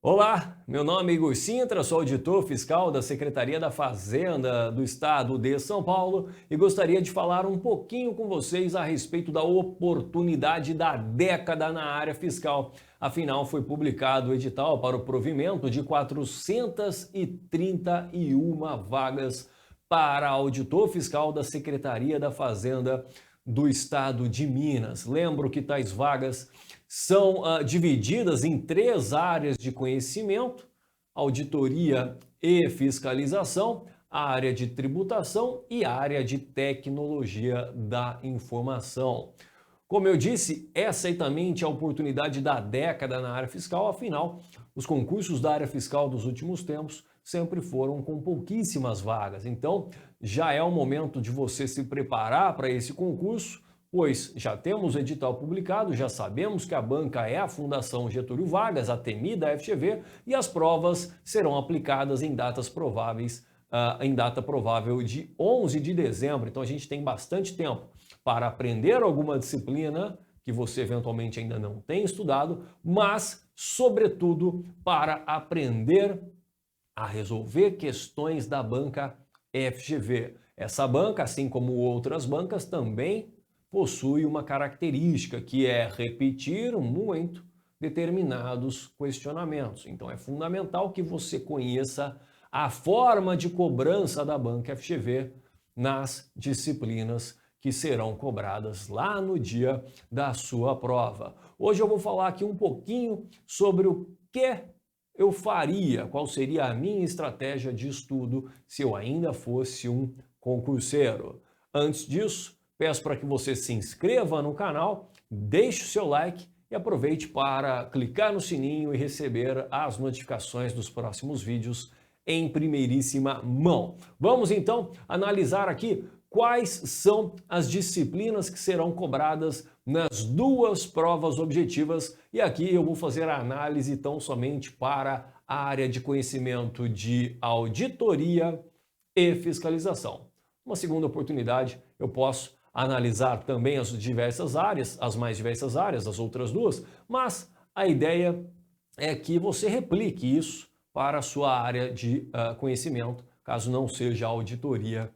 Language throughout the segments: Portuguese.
Olá, meu nome é Igor Sintra, sou auditor fiscal da Secretaria da Fazenda do Estado de São Paulo e gostaria de falar um pouquinho com vocês a respeito da oportunidade da década na área fiscal. Afinal, foi publicado o edital para o provimento de 431 vagas para auditor fiscal da Secretaria da Fazenda do Estado de Minas. Lembro que tais vagas são divididas em 3 áreas de conhecimento: auditoria e fiscalização, a área de tributação e a área de tecnologia da informação. Como eu disse, é certamente a oportunidade da década na área fiscal, afinal, os concursos da área fiscal dos últimos tempos sempre foram com pouquíssimas vagas. Então, já é o momento de você se preparar para esse concurso, pois já temos o edital publicado, já sabemos que a banca é a Fundação Getúlio Vargas, a temida FGV, e as provas serão aplicadas em datas prováveis, em data provável de 11 de dezembro. Então a gente tem bastante tempo para aprender alguma disciplina que você eventualmente ainda não tem estudado, mas, sobretudo, para aprender a resolver questões da banca FGV. Essa banca, assim como outras bancas, também possui uma característica que é repetir muito determinados questionamentos. Então é fundamental que você conheça a forma de cobrança da banca FGV nas disciplinas que serão cobradas lá no dia da sua prova. Hoje eu vou falar aqui um pouquinho sobre o que eu faria, qual seria a minha estratégia de estudo se eu ainda fosse um concurseiro. Antes disso, peço para que você se inscreva no canal, deixe o seu like e aproveite para clicar no sininho e receber as notificações dos próximos vídeos em primeiríssima mão. Vamos então analisar aqui quais são as disciplinas que serão cobradas nas 2 provas objetivas, e aqui eu vou fazer a análise tão somente para a área de conhecimento de auditoria e fiscalização. Uma segunda oportunidade, eu posso analisar também as diversas áreas, as mais diversas áreas, as outras 2, mas a ideia é que você replique isso para a sua área de conhecimento, caso não seja auditoria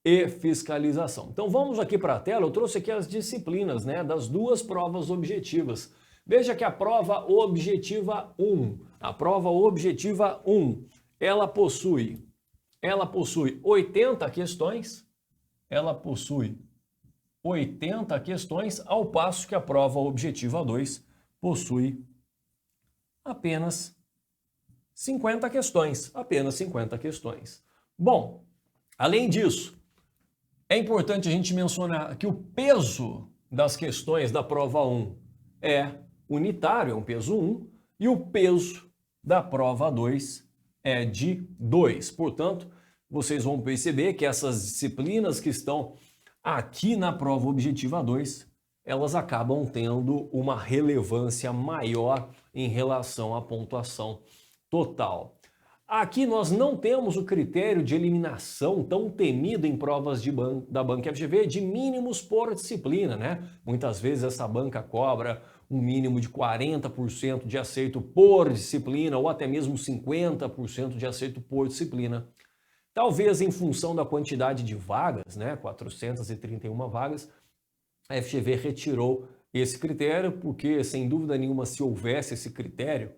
e fiscalização. Então vamos aqui para a tela, eu trouxe aqui as disciplinas, das 2 provas objetivas. Veja que a prova objetiva 1, ela possui 80 questões, ao passo que a prova objetiva 2 possui apenas 50 questões, Bom, além disso, é importante a gente mencionar que o peso das questões da prova 1 é unitário, é um peso 1, e o peso da prova 2 é de 2. Portanto, vocês vão perceber que essas disciplinas que estão aqui na prova objetiva 2, elas acabam tendo uma relevância maior em relação à pontuação total. Aqui nós não temos o critério de eliminação tão temido em provas da banca FGV de mínimos por disciplina, Muitas vezes essa banca cobra um mínimo de 40% de acerto por disciplina ou até mesmo 50% de acerto por disciplina. Talvez em função da quantidade de vagas, 431 vagas, a FGV retirou esse critério, porque sem dúvida nenhuma, se houvesse esse critério,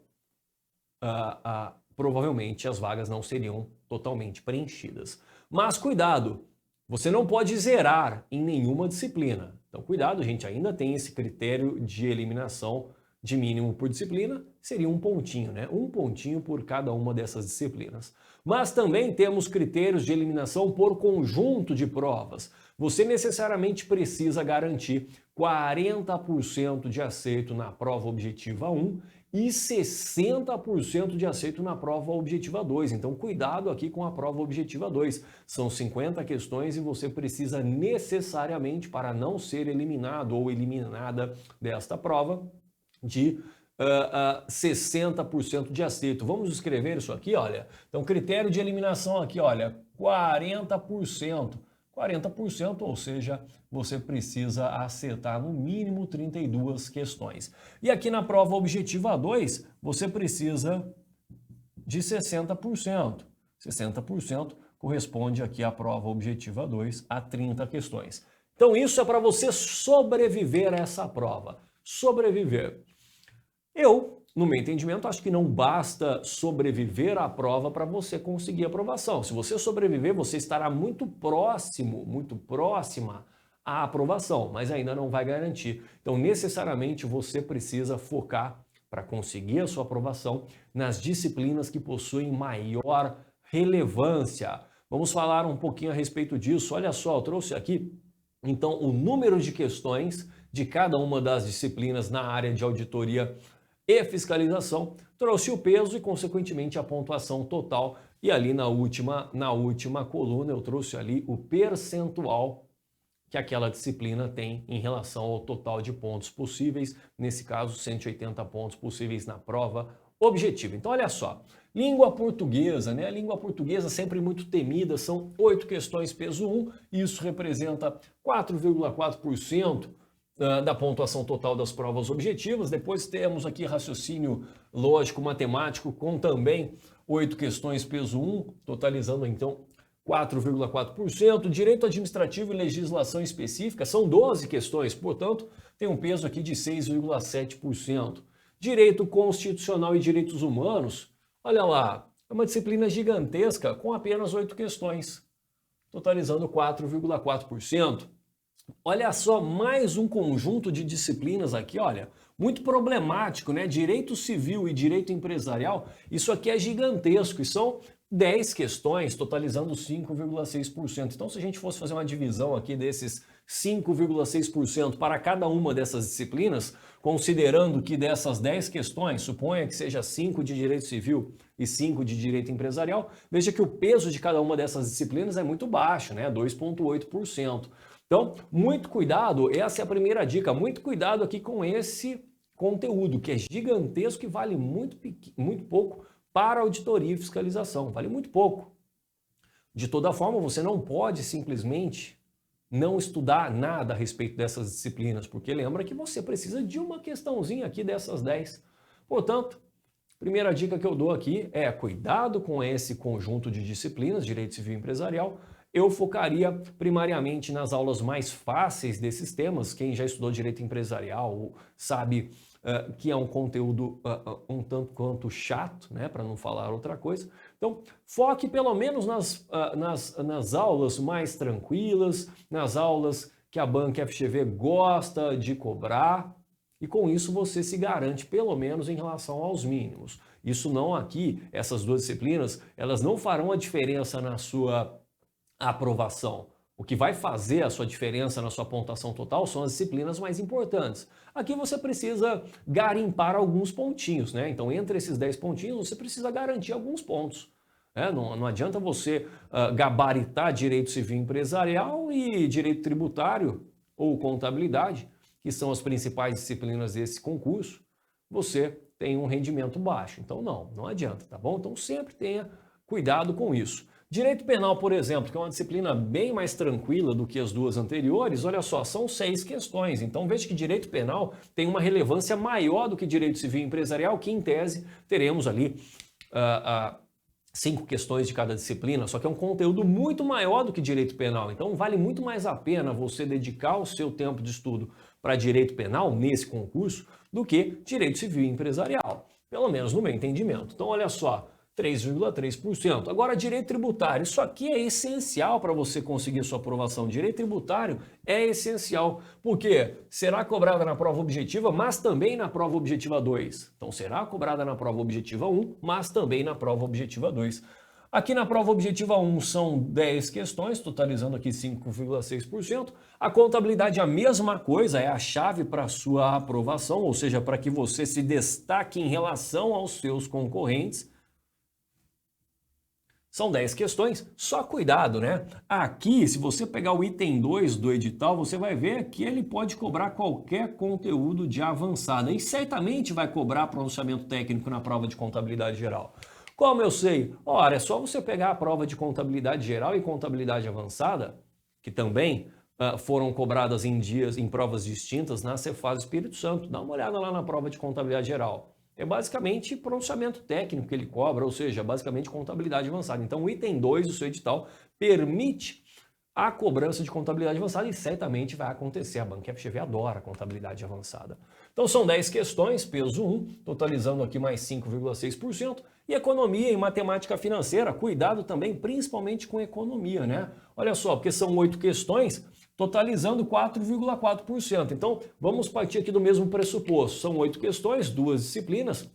provavelmente as vagas não seriam totalmente preenchidas. Mas cuidado, você não pode zerar em nenhuma disciplina. Então cuidado, a gente ainda tem esse critério de eliminação de mínimo por disciplina, seria um pontinho, Um pontinho por cada uma dessas disciplinas. Mas também temos critérios de eliminação por conjunto de provas. Você necessariamente precisa garantir 40% de acerto na prova objetiva 1 e 60% de acerto na prova objetiva 2. Então, cuidado aqui com a prova objetiva 2. São 50 questões e você precisa necessariamente, para não ser eliminado ou eliminada desta prova, de 60% de acerto. Vamos escrever isso aqui, olha. Então, critério de eliminação aqui, olha, 40%. 40%, ou seja, você precisa acertar no mínimo 32 questões. E aqui na prova objetiva 2, você precisa de 60%. 60% corresponde aqui à prova objetiva 2, a 30 questões. Então isso é para você sobreviver a essa prova. Sobreviver. Eu, no meu entendimento, acho que não basta sobreviver à prova para você conseguir aprovação. Se você sobreviver, você estará muito próxima à aprovação, mas ainda não vai garantir. Então, necessariamente, você precisa focar para conseguir a sua aprovação nas disciplinas que possuem maior relevância. Vamos falar um pouquinho a respeito disso. Olha só, eu trouxe aqui, então, o número de questões de cada uma das disciplinas na área de auditoria e fiscalização, trouxe o peso e, consequentemente, a pontuação total. E ali na última coluna eu trouxe ali o percentual que aquela disciplina tem em relação ao total de pontos possíveis, nesse caso 180 pontos possíveis na prova objetiva. Então olha só, língua portuguesa, né? A língua portuguesa sempre muito temida, são 8 questões peso 1, isso representa 4,4% da pontuação total das provas objetivas. Depois temos aqui raciocínio lógico matemático com também 8 questões peso 1, totalizando então 4,4%. Direito administrativo e legislação específica são 12 questões, portanto tem um peso aqui de 6,7%. Direito constitucional e direitos humanos, olha lá, é uma disciplina gigantesca com apenas 8 questões, totalizando 4,4%. Olha só, mais um conjunto de disciplinas aqui, olha, muito problemático, né? Direito civil e direito empresarial, isso aqui é gigantesco e são 10 questões, totalizando 5,6%. Então, se a gente fosse fazer uma divisão aqui desses 5,6% para cada uma dessas disciplinas, considerando que dessas 10 questões, suponha que seja 5 de direito civil e 5 de direito empresarial, veja que o peso de cada uma dessas disciplinas é muito baixo, né? 2,8%. Então, muito cuidado, essa é a primeira dica, muito cuidado aqui com esse conteúdo, que é gigantesco e vale muito pouco para auditoria e fiscalização, vale muito pouco. De toda forma, você não pode simplesmente não estudar nada a respeito dessas disciplinas, porque lembra que você precisa de uma questãozinha aqui dessas 10. Portanto, primeira dica que eu dou aqui é cuidado com esse conjunto de disciplinas, direito civil e empresarial. Eu focaria primariamente nas aulas mais fáceis desses temas. Quem já estudou direito empresarial sabe que é um conteúdo um tanto quanto chato, né, para não falar outra coisa. Então, foque pelo menos nas aulas mais tranquilas, nas aulas que a banca FGV gosta de cobrar, e com isso você se garante pelo menos em relação aos mínimos. Isso não aqui, essas duas disciplinas, elas não farão a diferença na sua aprovação. O que vai fazer a sua diferença na sua pontuação total são as disciplinas mais importantes. Aqui você precisa garimpar alguns pontinhos, né? Então, entre esses 10 pontinhos, você precisa garantir alguns pontos. Né? Não adianta você gabaritar direito civil empresarial e direito tributário ou contabilidade, que são as principais disciplinas desse concurso, você tem um rendimento baixo. Então, não adianta, tá bom? Então, sempre tenha cuidado com isso. Direito penal, por exemplo, que é uma disciplina bem mais tranquila do que as duas anteriores, olha só, são 6 questões. Então veja que direito penal tem uma relevância maior do que direito civil e empresarial, que em tese teremos ali 5 questões de cada disciplina, só que é um conteúdo muito maior do que direito penal. Então vale muito mais a pena você dedicar o seu tempo de estudo para direito penal nesse concurso do que direito civil e empresarial, pelo menos no meu entendimento. Então olha só, 3,3%. Agora, direito tributário. Isso aqui é essencial para você conseguir sua aprovação. Direito tributário é essencial, porque será cobrada na prova objetiva, mas também na prova objetiva 2. Então, será cobrada na prova objetiva 1, mas também na prova objetiva 2. Aqui na prova objetiva 1 são 10 questões, totalizando aqui 5,6%. A contabilidade é a mesma coisa, é a chave para a sua aprovação, ou seja, para que você se destaque em relação aos seus concorrentes. São 10 questões, só cuidado, né? Aqui, se você pegar o item 2 do edital, você vai ver que ele pode cobrar qualquer conteúdo de avançada e certamente vai cobrar pronunciamento técnico na prova de contabilidade geral. Como eu sei? Ora, é só você pegar a prova de contabilidade geral e contabilidade avançada, que também foram cobradas em provas distintas na Cefaz Espírito Santo. Dá uma olhada lá na prova de contabilidade geral. é basicamente pronunciamento técnico que ele cobra, ou seja, basicamente contabilidade avançada. Então, o item 2 do seu edital permite a cobrança de contabilidade avançada e certamente vai acontecer. A Banco FGV adora contabilidade avançada. Então, são 10 questões, peso 1, totalizando aqui mais 5,6%. E economia e matemática financeira, cuidado também, principalmente com economia, né? Olha só, porque são 8 questões, totalizando 4,4%. Então, vamos partir aqui do mesmo pressuposto. São 8 questões, 2 disciplinas.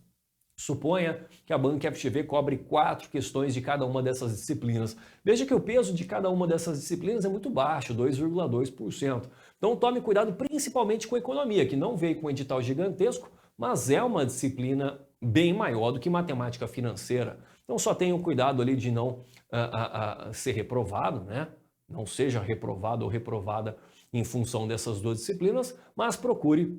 Suponha que a Banco FGV cobre 4 questões de cada uma dessas disciplinas. Veja que o peso de cada uma dessas disciplinas é muito baixo, 2,2%. Então tome cuidado principalmente com a economia, que não veio com um edital gigantesco, mas é uma disciplina bem maior do que matemática financeira. Então só tenha cuidado ali de não ser reprovado, né? Não seja reprovado ou reprovada em função dessas 2 disciplinas, mas procure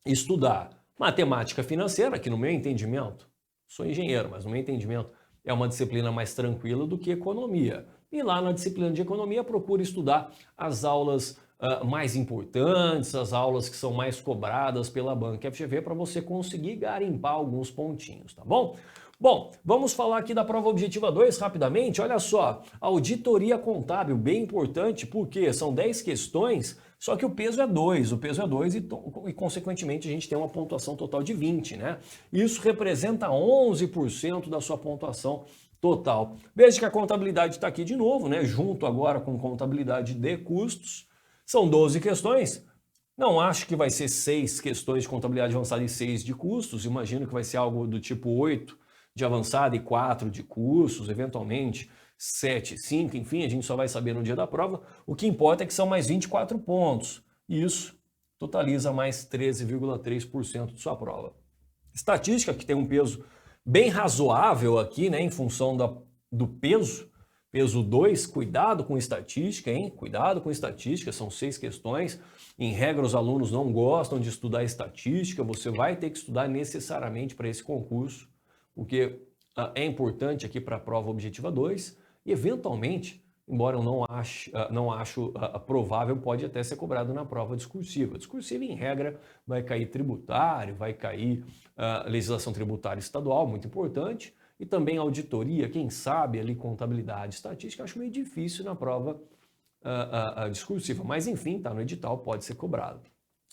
estudar matemática financeira, que no meu entendimento, sou engenheiro, mas no meu entendimento é uma disciplina mais tranquila do que economia. E lá na disciplina de economia procure estudar as aulas mais importantes, as aulas que são mais cobradas pela Banco FGV para você conseguir garimpar alguns pontinhos, tá bom? Bom, vamos falar aqui da prova objetiva 2 rapidamente. Olha só, auditoria contábil, bem importante, porque são 10 questões, só que o peso é 2, e consequentemente a gente tem uma pontuação total de 20, né? Isso representa 11% da sua pontuação total. Veja que a contabilidade está aqui de novo, né? Junto agora com contabilidade de custos. São 12 questões. Não acho que vai ser 6 questões de contabilidade avançada e 6 de custos. Imagino que vai ser algo do tipo 8 de avançada e 4 de cursos, eventualmente 7, 5, enfim, a gente só vai saber no dia da prova. O que importa é que são mais 24 pontos. E isso totaliza mais 13,3% de sua prova. Estatística, que tem um peso bem razoável aqui, né, em função do peso. Peso 2, cuidado com estatística, hein? Cuidado com estatística, são 6 questões. Em regra, os alunos não gostam de estudar estatística, você vai ter que estudar necessariamente para esse concurso, porque é importante aqui para a prova objetiva 2 e, eventualmente, embora eu não acho provável, pode até ser cobrado na prova discursiva. Discursiva, em regra, vai cair tributário, vai cair legislação tributária estadual, muito importante, e também auditoria, quem sabe ali contabilidade, estatística, acho meio difícil na prova discursiva, mas enfim, tá no edital, pode ser cobrado.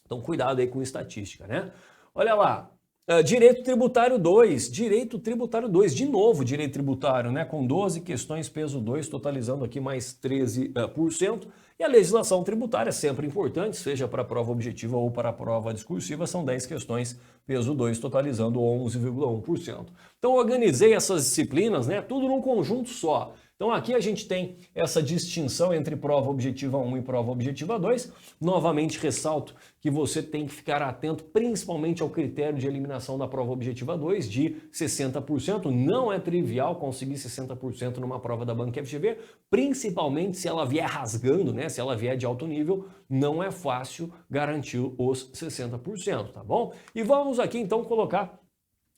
Então cuidado aí com estatística, né? Olha lá, direito tributário 2, de novo direito tributário, né? Com 12 questões, peso 2, totalizando aqui mais 13%. E a legislação tributária é sempre importante, seja para a prova objetiva ou para a prova discursiva, são 10 questões, peso 2, totalizando 11,1%. Então organizei essas disciplinas, né? Tudo num conjunto só. Então aqui a gente tem essa distinção entre prova objetiva 1 e prova objetiva 2. Novamente ressalto que você tem que ficar atento principalmente ao critério de eliminação da prova objetiva 2 de 60%. Não é trivial conseguir 60% numa prova da Banco FGV, principalmente se ela vier rasgando, né? Se ela vier de alto nível, não é fácil garantir os 60%, tá bom? E vamos aqui então colocar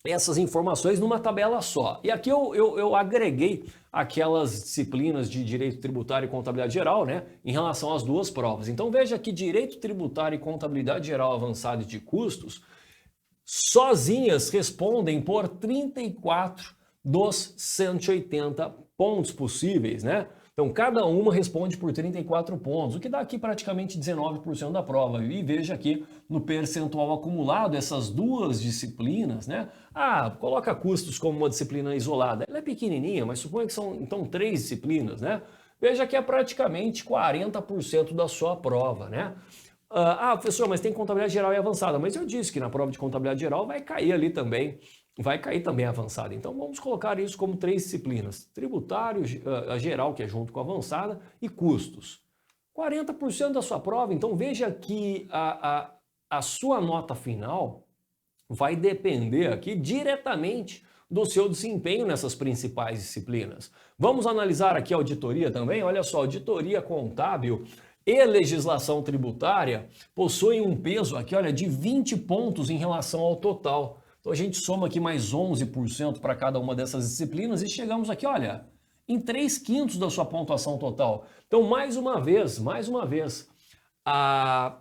essas informações numa tabela só. E aqui eu agreguei aquelas disciplinas de direito tributário e contabilidade geral, né, em relação às 2 provas. Então veja que direito tributário e contabilidade geral avançada e de custos sozinhas respondem por 34 dos 180 pontos possíveis, né? Então, cada uma responde por 34 pontos, o que dá aqui praticamente 19% da prova. E veja aqui no percentual acumulado, essas 2 disciplinas, né? Coloca custos como uma disciplina isolada. Ela é pequenininha, mas suponha que são, então, 3 disciplinas, né? Veja que é praticamente 40% da sua prova, né? Professor, mas tem contabilidade geral e avançada. Mas eu disse que na prova de contabilidade geral vai cair ali também. Vai cair também a avançada. Então vamos colocar isso como 3 disciplinas. Tributário, a geral, que é junto com a avançada, e custos. 40% da sua prova. Então veja que a sua nota final vai depender aqui diretamente do seu desempenho nessas principais disciplinas. Vamos analisar aqui a auditoria também. Olha só, auditoria contábil e legislação tributária possuem um peso aqui, olha, de 20 pontos em relação ao total. Então a gente soma aqui mais 11% para cada uma dessas disciplinas e chegamos aqui, olha, em 3/5 da sua pontuação total. Então, mais uma vez, a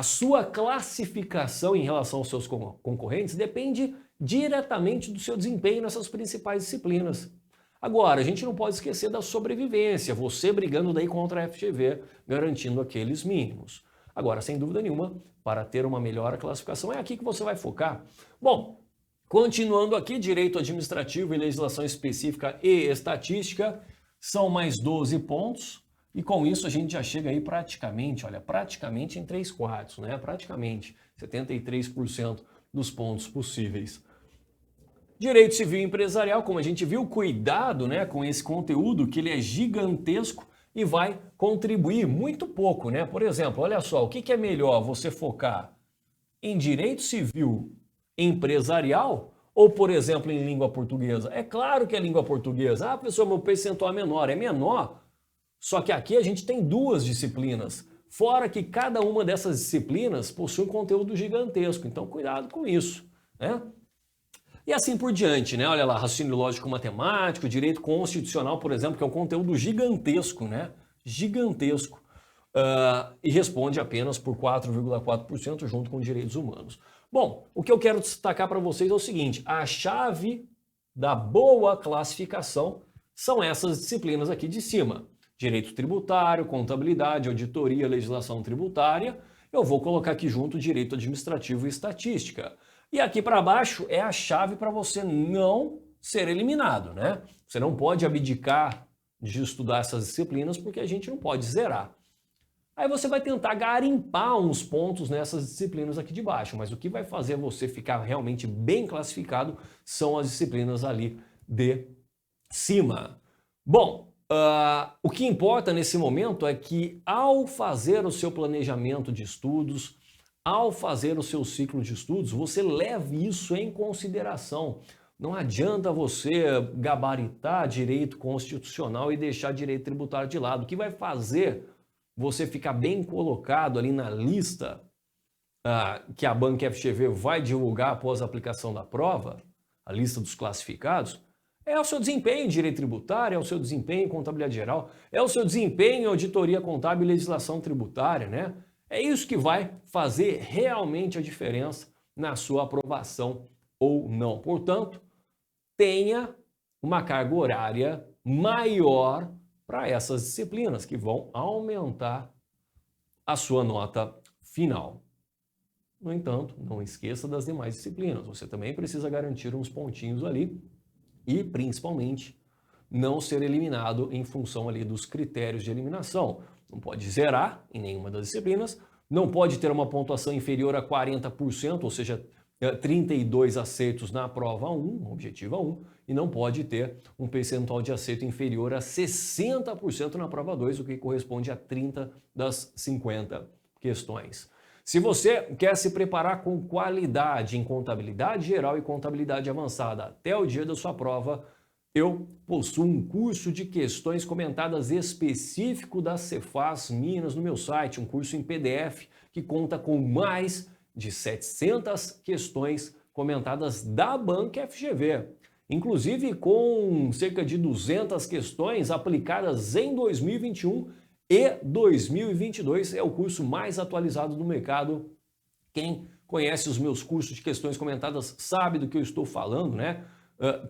sua classificação em relação aos seus concorrentes depende diretamente do seu desempenho nessas principais disciplinas. Agora, a gente não pode esquecer da sobrevivência, você brigando daí contra a FGV, garantindo aqueles mínimos. Agora, sem dúvida nenhuma, para ter uma melhor classificação, é aqui que você vai focar. Bom, continuando aqui, direito administrativo e legislação específica e estatística, são mais 12 pontos, e com isso a gente já chega aí praticamente, olha, praticamente em 3/4, né? Praticamente 73% dos pontos possíveis. Direito civil e empresarial, como a gente viu, cuidado, né, com esse conteúdo que ele é gigantesco e vai contribuir muito pouco, né? Por exemplo, olha só, o que é melhor você focar em direito civil empresarial ou, por exemplo, em língua portuguesa? É claro que é língua portuguesa. Ah, professor, meu percentual é menor. É menor, só que aqui a gente tem duas disciplinas. Fora que cada uma dessas disciplinas possui um conteúdo gigantesco. Então, cuidado com isso, né? E assim por diante, né? Olha lá, raciocínio lógico matemático, direito constitucional, por exemplo, que é um conteúdo gigantesco, né? Gigantesco. E responde apenas por 4,4% junto com direitos humanos. Bom, o que eu quero destacar para vocês é o seguinte, a chave da boa classificação são essas disciplinas aqui de cima. Direito tributário, contabilidade, auditoria, legislação tributária. Eu vou colocar aqui junto direito administrativo e estatística. E aqui para baixo é a chave para você não ser eliminado, né? Você não pode abdicar de estudar essas disciplinas porque a gente não pode zerar. Aí você vai tentar garimpar uns pontos nessas disciplinas aqui de baixo, mas o que vai fazer você ficar realmente bem classificado são as disciplinas ali de cima. Bom, o que importa nesse momento é que ao fazer o seu planejamento de estudos, ao fazer o seu ciclo de estudos, você leve isso em consideração. Não adianta você gabaritar direito constitucional e deixar direito tributário de lado. O que vai fazer você ficar bem colocado ali na lista que a Banca FGV vai divulgar após a aplicação da prova, a lista dos classificados, é o seu desempenho em direito tributário, é o seu desempenho em contabilidade geral, é o seu desempenho em auditoria contábil e legislação tributária, né? É isso que vai fazer realmente a diferença na sua aprovação ou não. Portanto, tenha uma carga horária maior para essas disciplinas que vão aumentar a sua nota final. No entanto, não esqueça das demais disciplinas. Você também precisa garantir uns pontinhos ali e, principalmente, não ser eliminado em função ali dos critérios de eliminação. Não pode zerar em nenhuma das disciplinas, não pode ter uma pontuação inferior a 40%, ou seja, 32 aceitos na prova 1, objetiva 1, e não pode ter um percentual de aceito inferior a 60% na prova 2, o que corresponde a 30 das 50 questões. Se você quer se preparar com qualidade em contabilidade geral e contabilidade avançada até o dia da sua prova, eu possuo um curso de questões comentadas específico da Cefaz Minas no meu site, um curso em PDF que conta com mais de 700 questões comentadas da Banca FGV, inclusive com cerca de 200 questões aplicadas em 2021 e 2022. É o curso mais atualizado do mercado. Quem conhece os meus cursos de questões comentadas sabe do que eu estou falando, né?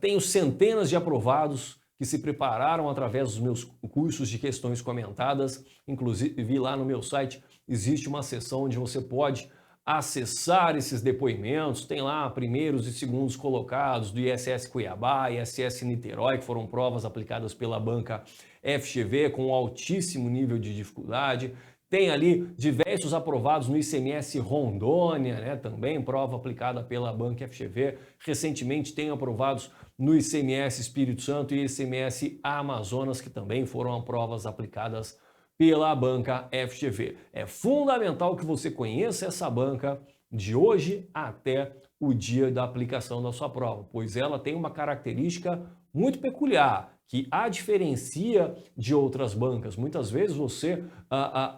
Tenho centenas de aprovados que se prepararam através dos meus cursos de questões comentadas. Inclusive, lá no meu site existe uma seção onde você pode acessar esses depoimentos. Tem lá primeiros e segundos colocados do ISS Cuiabá, ISS Niterói, que foram provas aplicadas pela Banca FGV com altíssimo nível de dificuldade. Tem ali diversos aprovados no ICMS Rondônia, né? Também prova aplicada pela Banca FGV. Recentemente tem aprovados no ICMS Espírito Santo e ICMS Amazonas, que também foram provas aplicadas pela Banca FGV. É fundamental que você conheça essa banca de hoje até o dia da aplicação da sua prova, pois ela tem uma característica muito peculiar, que a diferencia de outras bancas. Muitas vezes você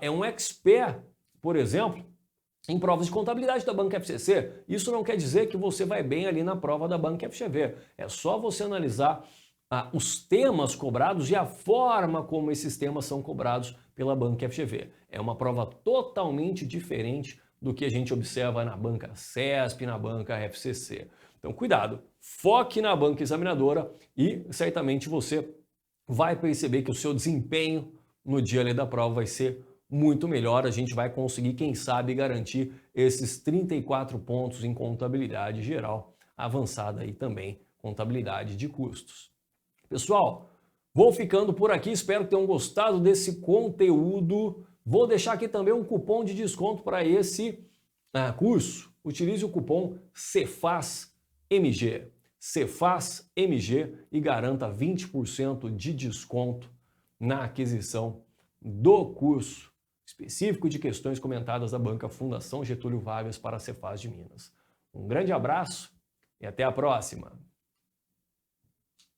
é um expert, por exemplo, em provas de contabilidade da Banca FCC. Isso não quer dizer que você vai bem ali na prova da Banca FGV. É só você analisar os temas cobrados e a forma como esses temas são cobrados pela Banca FGV. É uma prova totalmente diferente do que a gente observa na Banca CESP e na Banca FCC. Então, cuidado, foque na banca examinadora e certamente você vai perceber que o seu desempenho no dia ali da prova vai ser muito melhor. A gente vai conseguir, quem sabe, garantir esses 34 pontos em contabilidade geral avançada e também contabilidade de custos. Pessoal, vou ficando por aqui, espero que tenham gostado desse conteúdo. Vou deixar aqui também um cupom de desconto para esse curso. Utilize o cupom CEFAZMG. CEFAZMG e garanta 20% de desconto na aquisição do curso específico de questões comentadas da Banca Fundação Getúlio Vargas para a Cefaz de Minas. Um grande abraço e até a próxima!